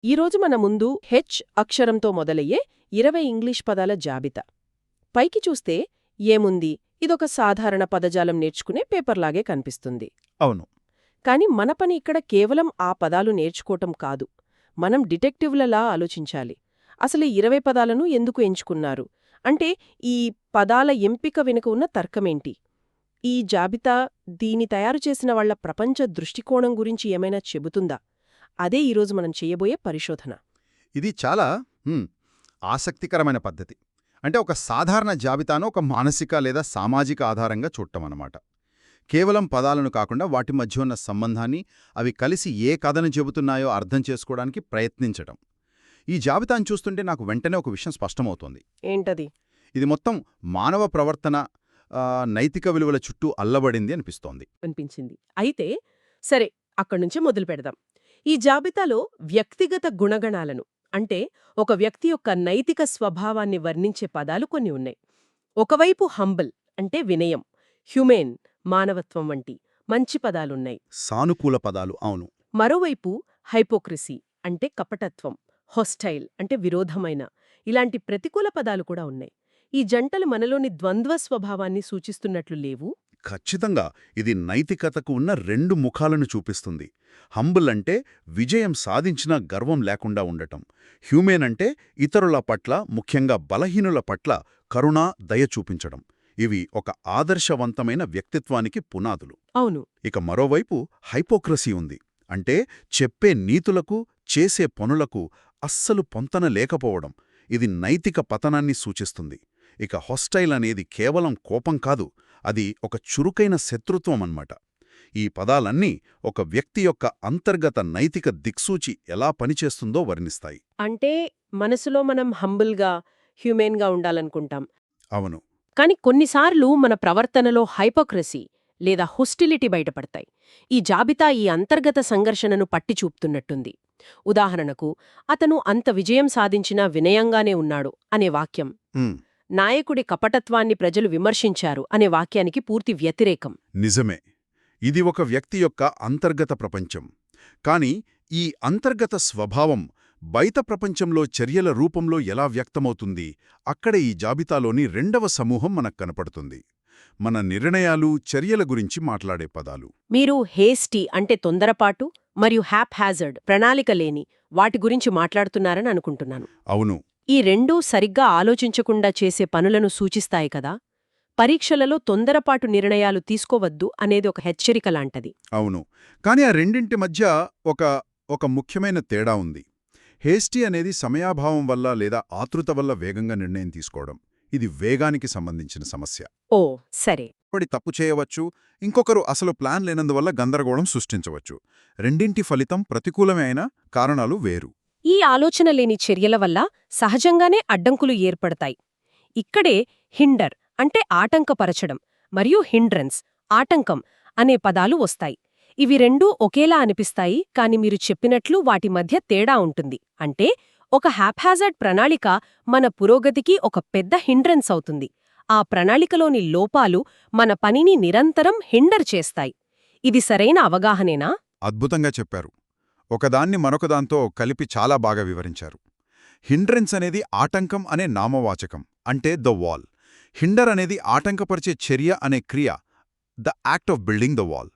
ఈరోజు మన ముందు హెచ్ అక్షరంతో మొదలయ్యే 20 ఇంగ్లీష్ పదాల జాబితా. పైకి చూస్తే ఏముంది, ఇదొక సాధారణ పదజాలం నేర్చుకునే పేపర్లాగే కనిపిస్తుంది. అవును. కాని మన పని ఇక్కడ కేవలం ఆ పదాలు నేర్చుకోవటం కాదు. మనం డిటెక్టివ్లలా ఆలోచించాలి. అసలు 20 పదాలను ఎందుకు ఎంచుకున్నారు అంటే ఈ పదాల ఎంపిక వెనుక ఉన్న తర్కమేంటి? ఈ జాబితా దీని తయారుచేసిన వాళ్ల ప్రపంచ దృష్టికోణం గురించి ఏమైనా చెబుతుందా? అదే ఈరోజు మనం చెయ్యబోయే పరిశోధన. ఇది చాలా ఆసక్తికరమైన పద్ధతి. అంటే ఒక సాధారణ జాబితాను ఒక మానసిక లేదా సామాజిక ఆధారంగా చూడటమన్నమాట. కేవలం పదాలను కాకుండా వాటి మధ్య ఉన్న సంబంధాన్ని, అవి కలిసి ఏ కథను చెబుతున్నాయో అర్థం చేసుకోవడానికి ప్రయత్నించటం. ఈ జాబితాను చూస్తుంటే నాకు వెంటనే ఒక విషయం స్పష్టమవుతోంది. ఏంటది? ఇది మొత్తం మానవ ప్రవర్తన, నైతిక విలువల చుట్టూ అల్లబడింది అనిపించింది. అయితే సరే, అక్కడ్నుంచి మొదలు పెడదాం. ఈ జాబితాలో వ్యక్తిగత గుణగణాలను అంటే ఒక వ్యక్తి యొక్క నైతిక స్వభావాన్ని వర్ణించే పదాలు కొన్ని ఉన్నాయి. ఒకవైపు హంబుల్ అంటే వినయం, హ్యూమెన్ మానవత్వం వంటి మంచి పదాలున్నాయి. సానుకూల పదాలు. అవును. మరోవైపు హైపోక్రసీ అంటే కపటత్వం, హొస్టైల్ అంటే విరోధమైన ఇలాంటి ప్రతికూల పదాలు కూడా ఉన్నాయి. ఈ జంటలు మనలోని ద్వంద్వ స్వభావాన్ని సూచిస్తున్నట్లు లేవు? ఖచ్చితంగా. ఇది నైతికతకు ఉన్న రెండు ముఖాలను చూపిస్తుంది. హంబుల్ అంటే విజయం సాధించినా గర్వం లేకుండా ఉండటం. హ్యూమెన్ అంటే ఇతరుల పట్ల, ముఖ్యంగా బలహీనుల పట్ల కరుణ, దయ చూపించడం. ఇవి ఒక ఆదర్శవంతమైన వ్యక్తిత్వానికి పునాదులు. అవును. ఇక మరోవైపు హైపోక్రసీ ఉంది. అంటే చెప్పే నీతులకు, చేసే పనులకు అస్సలు పొంతన లేకపోవడం. ఇది నైతిక పతనాన్ని సూచిస్తుంది. ఇక హొస్టైల్ అనేది కేవలం కోపం కాదు, అది ఒక చురుకైన శత్రుత్వమన్నమాట. ఈ పదాలన్నీ ఒక వ్యక్తి యొక్క అంతర్గత నైతిక దిక్సూచి ఎలా పనిచేస్తుందో వర్ణిస్తాయి. అంటే మనసులో మనం హంబుల్గా, హ్యూమెన్గా ఉండాలనుకుంటాం. అవును. కాని కొన్నిసార్లు మన ప్రవర్తనలో హైపోక్రసీ లేదా హొస్టిలిటీ బయటపడతాయి. ఈ జాబితా ఈ అంతర్గత సంఘర్షణను పట్టి చూపుతున్నట్టుంది. ఉదాహరణకు, అతను అంత విజయం సాధించినా వినయంగానే ఉన్నాడు అనే వాక్యం, నాయకుడి కపటత్వాన్ని ప్రజలు విమర్శించారు అనే వాక్యానికి పూర్తి వ్యతిరేకం. నిజమే. ఇది ఒక వ్యక్తి యొక్క అంతర్గత ప్రపంచం. కాని ఈ అంతర్గత స్వభావం బయట ప్రపంచంలో చర్యల రూపంలో ఎలా వ్యక్తమవుతుంది? అక్కడ ఈ జాబితాలోని రెండవ సమూహం మనకు కనపడుతుంది. మన నిర్ణయాలు, చర్యల గురించి మాట్లాడే పదాలు. మీరు హేస్టీ అంటే తొందరపాటు మరియు హ్యాప్హాజర్డ్ ప్రణాళిక లేని వాటి గురించి మాట్లాడుతున్నారని అనుకుంటున్నాను. అవును. ఈ రెండూ సరిగ్గా ఆలోచించకుండా చేసే పనులను సూచిస్తాయి కదా. పరీక్షలలో తొందరపాటు నిర్ణయాలు తీసుకోవద్దు అనేది ఒక హెచ్చరిక లాంటది. అవును. కాని ఆ రెండింటి మధ్య ఒక ముఖ్యమైన తేడా ఉంది. హేస్టీ అనేది సమయాభావం వల్ల లేదా ఆతృత వల్ల వేగంగా నిర్ణయం తీసుకోవడం. ఇది వేగానికి సంబంధించిన సమస్య. ఓ సరే. ఒకటి తప్పు చేయవచ్చు, ఇంకొకరు అసలు ప్లాన్ లేనందువల్ల గందరగోళం సృష్టించవచ్చు. రెండింటి ఫలితం ప్రతికూలమే అయినా కారణాలు వేరు. ఈ ఆలోచన లేని చర్యల వల్ల సహజంగానే అడ్డంకులు ఏర్పడతాయి. ఇక్కడే హిండర్ అంటే ఆటంకపరచడం మరియు హిండ్రన్స్ ఆటంకం అనే పదాలు వస్తాయి. ఇవి రెండూ ఒకేలా అనిపిస్తాయి, కాని మీరు చెప్పినట్లు వాటి మధ్య తేడా ఉంటుంది. అంటే ఒక హ్యాప్హాజర్డ్ ప్రణాళిక మన పురోగతికి ఒక పెద్ద హిండ్రన్స్ అవుతుంది. ఆ ప్రణాళికలోని లోపాలు మన పనిని నిరంతరం హిండర్ చేస్తాయి. ఇది సరైన అవగాహనేనా? అద్భుతంగా చెప్పారు. ఒకదాన్ని మరొకదాంతో కలిపి చాలా బాగా వివరించారు. హిండ్రెన్స్ అనేది ఆటంకం అనే నామవాచకం, అంటే ద వాల్. హిండర్ అనేది ఆటంకపరిచే చర్య అనే క్రియ, the act of building the wall.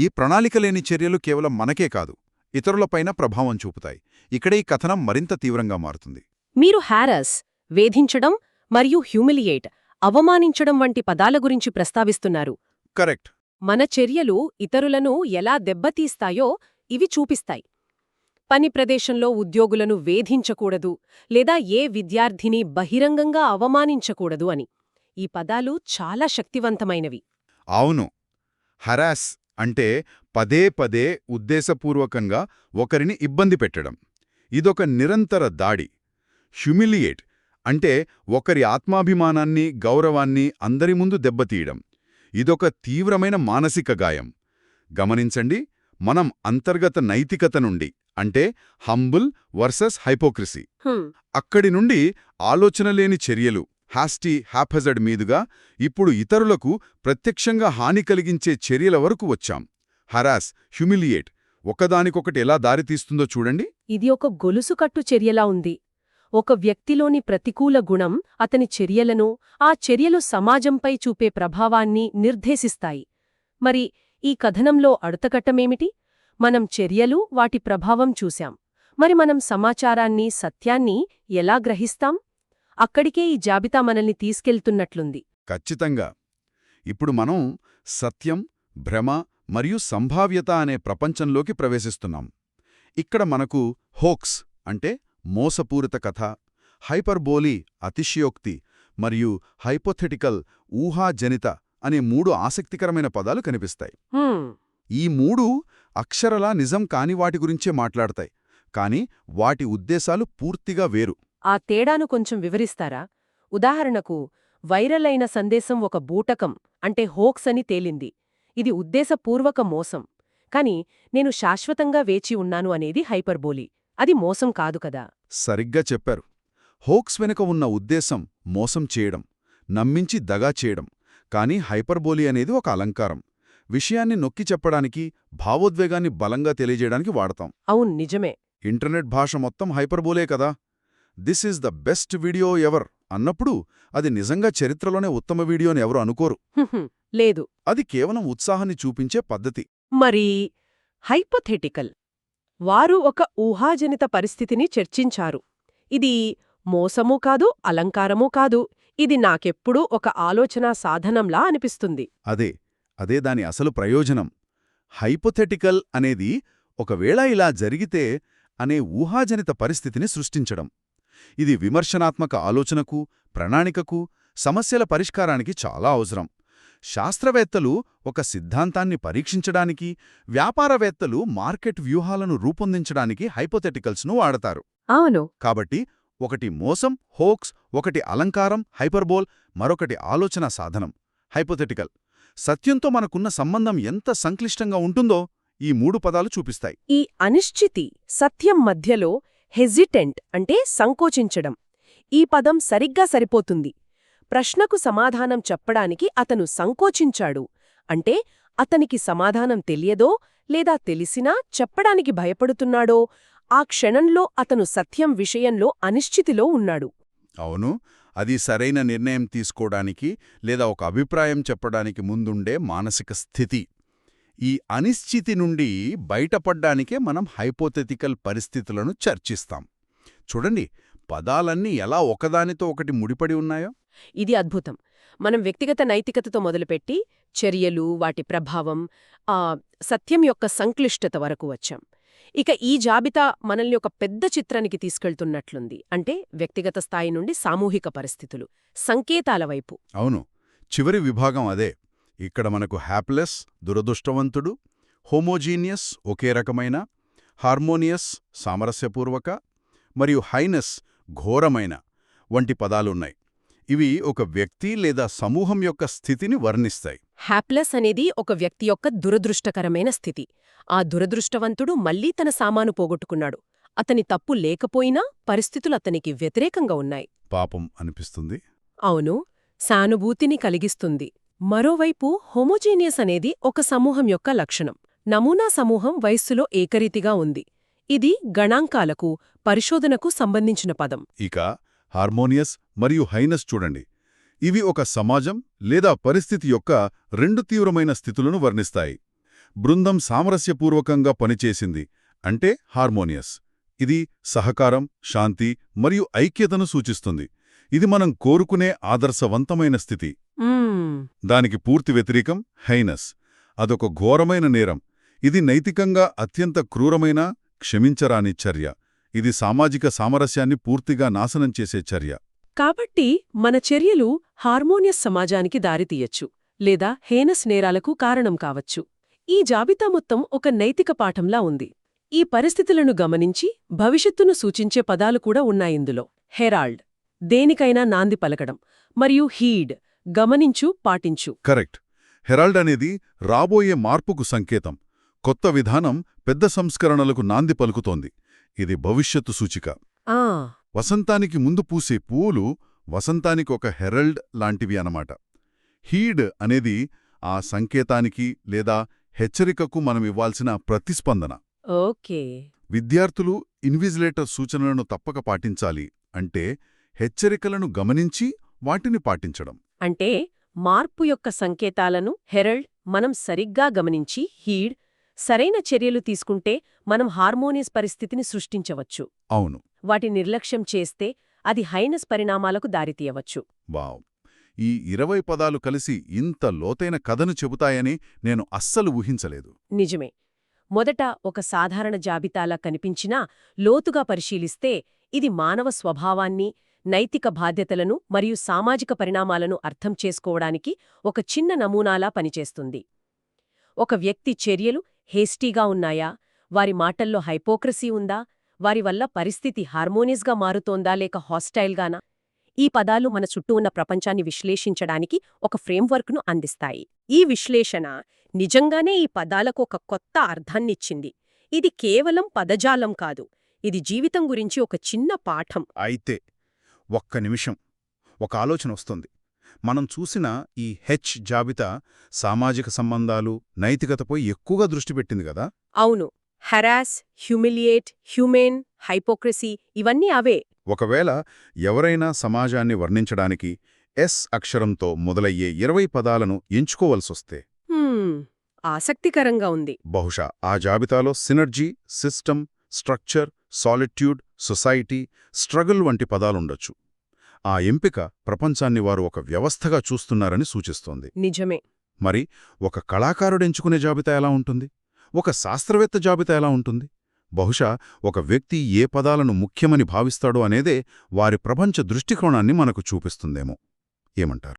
ఈ ప్రణాళిక లేని చర్యలు కేవలం మనకే కాదు, ఇతరులపైన ప్రభావం చూపుతాయి. ఇక్కడే ఈ కథనం మరింత తీవ్రంగా మారుతుంది. మీరు హారస్ వేధించడం మరియు హ్యూమిలియేట్ అవమానించడం వంటి పదాల గురించి ప్రస్తావిస్తున్నారు. కరెక్ట్. మన చర్యలు ఇతరులను ఎలా దెబ్బతీస్తాయో ఇవి చూపిస్తాయి. పని ప్రదేశంలో ఉద్యోగులను వేధించకూడదు లేదా ఏ విద్యార్థిని బహిరంగంగా అవమానించకూడదు అని. ఈ పదాలు చాలా శక్తివంతమైనవి. అవును. హరాస్ అంటే పదే పదే ఉద్దేశపూర్వకంగా ఒకరిని ఇబ్బంది పెట్టడం. ఇదొక నిరంతర దాడి. హ్యూమిలియేట్ అంటే ఒకరి ఆత్మాభిమానాన్ని, గౌరవాన్ని అందరి ముందు దెబ్బతీయడం. ఇదొక తీవ్రమైన మానసిక గాయం. గమనించండి, మనం అంతర్గత నైతికత నుండి, అంటే హంబుల్ వర్సెస్ హైపోక్రసీ, అక్కడి నుండి ఆలోచనలేని చర్యలు, హ్యాప్హాజర్డ్ మీదుగా ఇప్పుడు ఇతరులకు ప్రత్యక్షంగా హాని కలిగించే చర్యల వరకు వచ్చాం. హరాస్, హ్యూమిలియేట్, ఒకదానికొకటి ఎలా దారితీస్తుందో చూడండి. ఇది ఒక గొలుసుకట్టు చర్యలా ఉంది. ఒక వ్యక్తిలోని ప్రతికూల గుణం అతని చర్యలను, ఆ చర్యలు సమాజంపై చూపే ప్రభావాన్ని నిర్దేశిస్తాయి. మరి ఈ కథనంలో అడుతకట్టమేమిటి? మనం చర్యలు, వాటి ప్రభావం చూశాం. మరి మనం సమాచారాన్ని, సత్యాన్ని ఎలా గ్రహిస్తాం? అక్కడికే ఈ జాబితా మనల్ని తీసుకెళ్తున్నట్లుంది. ఖచ్చితంగా. ఇప్పుడు మనం సత్యం, భ్రమ మరియు సంభావ్యత అనే ప్రపంచంలోకి ప్రవేశిస్తున్నాం. ఇక్కడ మనకు హోక్స్ అంటే మోసపూరిత కథ, హైపర్బోలీ అతిశయోక్తి మరియు హైపోథెటికల్ ఊహాజనిత అనే 3 ఆసక్తికరమైన పదాలు కనిపిస్తాయి. ఈ 3 అక్షరలా నిజం కాని వాటి గురించే మాట్లాడతాయి, కాని వాటి ఉద్దేశాలు పూర్తిగా వేరు. ఆ తేడాను కొంచెం వివరిస్తారా? ఉదాహరణకు, వైరల్ అయిన సందేశం ఒక బూటకం అంటే హోక్స్ అని తేలింది. ఇది ఉద్దేశపూర్వక మోసం. కాని నేను శాశ్వతంగా వేచి ఉన్నాను అనేది హైపర్బోలీ. అది మోసం కాదు కదా. సరిగ్గా చెప్పారు. హోక్స్ వెనుక ఉన్న ఉద్దేశం మోసం చేయడం, నమ్మించి దగా చేయడం. కానీ హైపర్బోలీ అనేది ఒక అలంకారం. విషయాన్ని నొక్కి చెప్పడానికి, భావోద్వేగాన్ని బలంగా తెలియజేయడానికి వాడతాం. అవును, నిజమే. ఇంటర్నెట్ భాష మొత్తం హైపర్బోలే కదా. This is the best video ever అన్నప్పుడు అది నిజంగా చరిత్రలోనే ఉత్తమ వీడియోని ఎవరు అనుకోరు. లేదు. అది కేవలం ఉత్సాహాన్ని చూపించే పద్ధతి. మరి హైపోథెటికల్, వారు ఒక ఊహాజనిత పరిస్థితిని చర్చించారు. ఇది మోసమూ కాదు, అలంకారమూ కాదు. ఇది నాకెప్పుడూ ఒక ఆలోచనా సాధనంలా అనిపిస్తుంది. అదే దాని అసలు ప్రయోజనం. హైపోథెటికల్ అనేది ఒకవేళ ఇలా జరిగితే అనే ఊహాజనిత పరిస్థితిని సృష్టించడం. ఇది విమర్శనాత్మక ఆలోచనకు, ప్రణాళికకు, సమస్యల పరిష్కారానికి చాలా అవసరం. శాస్త్రవేత్తలు ఒక సిద్ధాంతాన్ని పరీక్షించడానికి, వ్యాపారవేత్తలు మార్కెట్ వ్యూహాలను రూపొందించడానికి హైపోథెటికల్స్ను వాడతారు. అవును. కాబట్టి ఒకటి మోసం, హోక్స్, ఒకటి అలంకారం, హైపర్బోల్, మరొకటి ఆలోచన సాధనం, హైపోథెటికల్. సత్యంతో మనకున్న సంబంధం ఎంత సంక్లిష్టంగా ఉంటుందో ఈ 3 పదాలు చూపిస్తాయి. ఈ అనిశ్చితి, సత్యం మధ్యలో హెజిటెంట్ అంటే సంకోచించడం, ఈ పదం సరిగ్గా సరిపోతుంది. ప్రశ్నకు సమాధానం చెప్పడానికి అతను సంకోచించాడు అంటే అతనికి సమాధానం తెలియదో లేదా తెలిసినా చెప్పడానికి భయపడుతున్నాడో, ఆ క్షణంలో అతను సత్యం విషయంలో అనిశ్చితిలో ఉన్నాడు. అవును, అది సరైన నిర్ణయం తీసుకోవడానికి లేదా ఒక అభిప్రాయం చెప్పడానికి ముందుండే మానసిక స్థితి. ఈ అనిశ్చితి నుండి బయటపడ్డానికే మనం హైపోథెటికల్ పరిస్థితులను చర్చిస్తాం. చూడండి, పదాలన్నీ ఎలా ఒకదానితో ఒకటి ముడిపడి ఉన్నాయో. ఇది అద్భుతం. మనం వ్యక్తిగత నైతికతతో మొదలుపెట్టి చర్యలు, వాటి ప్రభావం, సత్యం యొక్క సంక్లిష్టత వరకు వచ్చాం. ఇక ఈ జాబితా మనల్ని ఒక పెద్ద చిత్రానికి తీసుకెళ్తున్నట్లుంది. అంటే వ్యక్తిగత స్థాయి నుండి సామూహిక పరిస్థితులు, సంకేతాల వైపు. అవును, చివరి విభాగం అదే. ఇక్కడ మనకు హ్యాప్లెస్ దురదృష్టవంతుడు, హోమోజీనియస్ ఒకే రకమైన, హార్మోనియస్ సామరస్యపూర్వక, మరియు హైనెస్ ఘోరమైన వంటి పదాలున్నాయి. ఇవి ఒక వ్యక్తి లేదా సమూహం యొక్క స్థితిని వర్ణిస్తాయి. హ్యాప్లెస్ అనేది ఒక వ్యక్తి యొక్క దురదృష్టకరమైన స్థితి. ఆ దురదృష్టవంతుడు మళ్లీ తన సామాను పోగొట్టుకున్నాడు. అతని తప్పు లేకపోయినా పరిస్థితులు అతనికి వ్యతిరేకంగా ఉన్నాయి. పాపం అనిపిస్తుంది. అవును, సానుభూతిని కలిగిస్తుంది. మరోవైపు హోమోజీనియస్ అనేది ఒక సమూహం యొక్క లక్షణం. నమూనా సమూహం వయస్సులో ఏకరీతిగా ఉంది. ఇది గణాంకాలకు, పరిశోధనకు సంబంధించిన పదం. ఇక హార్మోనియస్ మరియు హైనస్ చూడండి. ఇవి ఒక సమాజం లేదా పరిస్థితి యొక్క 2 తీవ్రమైన స్థితులను వర్ణిస్తాయి. బృందం సామరస్యపూర్వకంగా పనిచేసింది అంటే హార్మోనియస్. ఇది సహకారం, శాంతి మరియు ఐక్యతను సూచిస్తుంది. ఇది మనం కోరుకునే ఆదర్శవంతమైన స్థితి. దానికి పూర్తి వ్యతిరేకం హైనస్. అదొక ఘోరమైన నేరం. ఇది నైతికంగా అత్యంత క్రూరమైన, క్షమించరాని చర్య. ఇది సామాజిక సామరస్యాన్ని పూర్తిగా నాశనం చేసే చర్య. కాబట్టి మన చర్యలు హార్మోనియస్ సమాజానికి దారితీయచ్చు, లేదా హేనస్ నేరాలకు కారణం కావచ్చు. ఈ జాబితా మొత్తం ఒక నైతిక పాఠంలా ఉంది. ఈ పరిస్థితులను గమనించి భవిష్యత్తును సూచించే పదాలు కూడా ఉన్నాయిందులో. హెరాల్డ్, దేనికైనా నాంది పలకడం, మరియు హీడ్, గమనించు, పాటించు. కరెక్ట్. హెరాల్డ్ అనేది రాబోయే మార్పుకు సంకేతం. కొత్త విధానం పెద్ద సంస్కరణలకు నాంది పలుకుతోంది. ఇది భవిష్యత్తు సూచిక. వసంతానికి ముందు పూసే పువ్వులు వసంతానికి ఒక హెరల్డ్ లాంటివి అన్నమాట. హీడ్ అనేది ఆ సంకేతానికి లేదా హెచ్చరికకు మనమివ్వాల్సిన ప్రతిస్పందన. ఓకే. విద్యార్థులు ఇన్విజిలేటర్ సూచనలను తప్పక పాటించాలి అంటే హెచ్చరికలను గమనించి వాటిని పాటించడం. అంటే మార్పు యొక్క సంకేతాలను హెరల్డ్ మనం సరిగ్గా గమనించి హీడ్ సరైన చర్యలు తీసుకుంటే మనం హార్మోనియస్ పరిస్థితిని సృష్టించవచ్చు. అవును. వాటి నిర్లక్ష్యం చేస్తే అది హైనస్ పరిణామాలకు దారితీయవచ్చు. వావ్! ఈ 20 పదాలు కలిసి ఇంత లోతైన కథను చెబుతాయని నేను అస్సలు ఊహించలేదు. నిజమే. మొదట ఒక సాధారణ జాబితాలా కనిపించినా లోతుగా పరిశీలిస్తే ఇది మానవ స్వభావాన్ని, నైతిక బాధ్యతలను మరియు సామాజిక పరిణామాలను అర్థం చేసుకోవడానికి ఒక చిన్న నమూనాలా పనిచేస్తుంది. ఒక వ్యక్తి చర్యలు హేస్టీగా ఉన్నాయా, వారి మాటల్లో హైపోక్రసీ ఉందా, వారి వల్ల పరిస్థితి హార్మోనియస్గా మారుతోందా లేక హాస్టైల్గానా, ఈ పదాలు మన చుట్టూ ఉన్న ప్రపంచాన్ని విశ్లేషించడానికి ఒక ఫ్రేమ్వర్క్ను అందిస్తాయి. ఈ విశ్లేషణ నిజంగానే ఈ పదాలకు ఒక కొత్త అర్థాన్నిచ్చింది. ఇది కేవలం పదజాలం కాదు, ఇది జీవితం గురించి ఒక చిన్న పాఠం. అయితే ఒక్క నిమిషం, ఒక ఆలోచన వస్తుంది. మనం చూసిన ఈ హెచ్ జాబితా సామాజిక సంబంధాలు, నైతికతపై ఎక్కువగా దృష్టి పెట్టింది కదా? అవును. హెరాస్, హ్యూమిలియేట్, హ్యూమేన్, హైపోక్రసీ ఇవన్నీ అవే. ఒకవేళ ఎవరైనా సమాజాన్ని వర్ణించడానికి ఎస్ అక్షరంతో మొదలయ్యే 20 పదాలను ఎంచుకోవలసొస్తే ఆసక్తికరంగా ఉంది. బహుశా ఆ జాబితాలో synergy, system, structure, solitude, society, struggle వంటి పదాలుండొచ్చు. ఆ ఎంపిక ప్రపంచాన్ని వారు ఒక వ్యవస్థగా చూస్తున్నారని సూచిస్తోంది. నిజమే. మరి ఒక కళాకారుడెంచుకునే జాబితా ఎలా ఉంటుంది? ఒక శాస్త్రవేత్త జాబితా ఎలా ఉంటుంది? బహుశా ఒక వ్యక్తి ఏ పదాలను ముఖ్యమని భావిస్తాడో అనేదే వారి ప్రపంచ దృష్టికోణాన్ని మనకు చూపిస్తుందేమో. ఏమంటారు?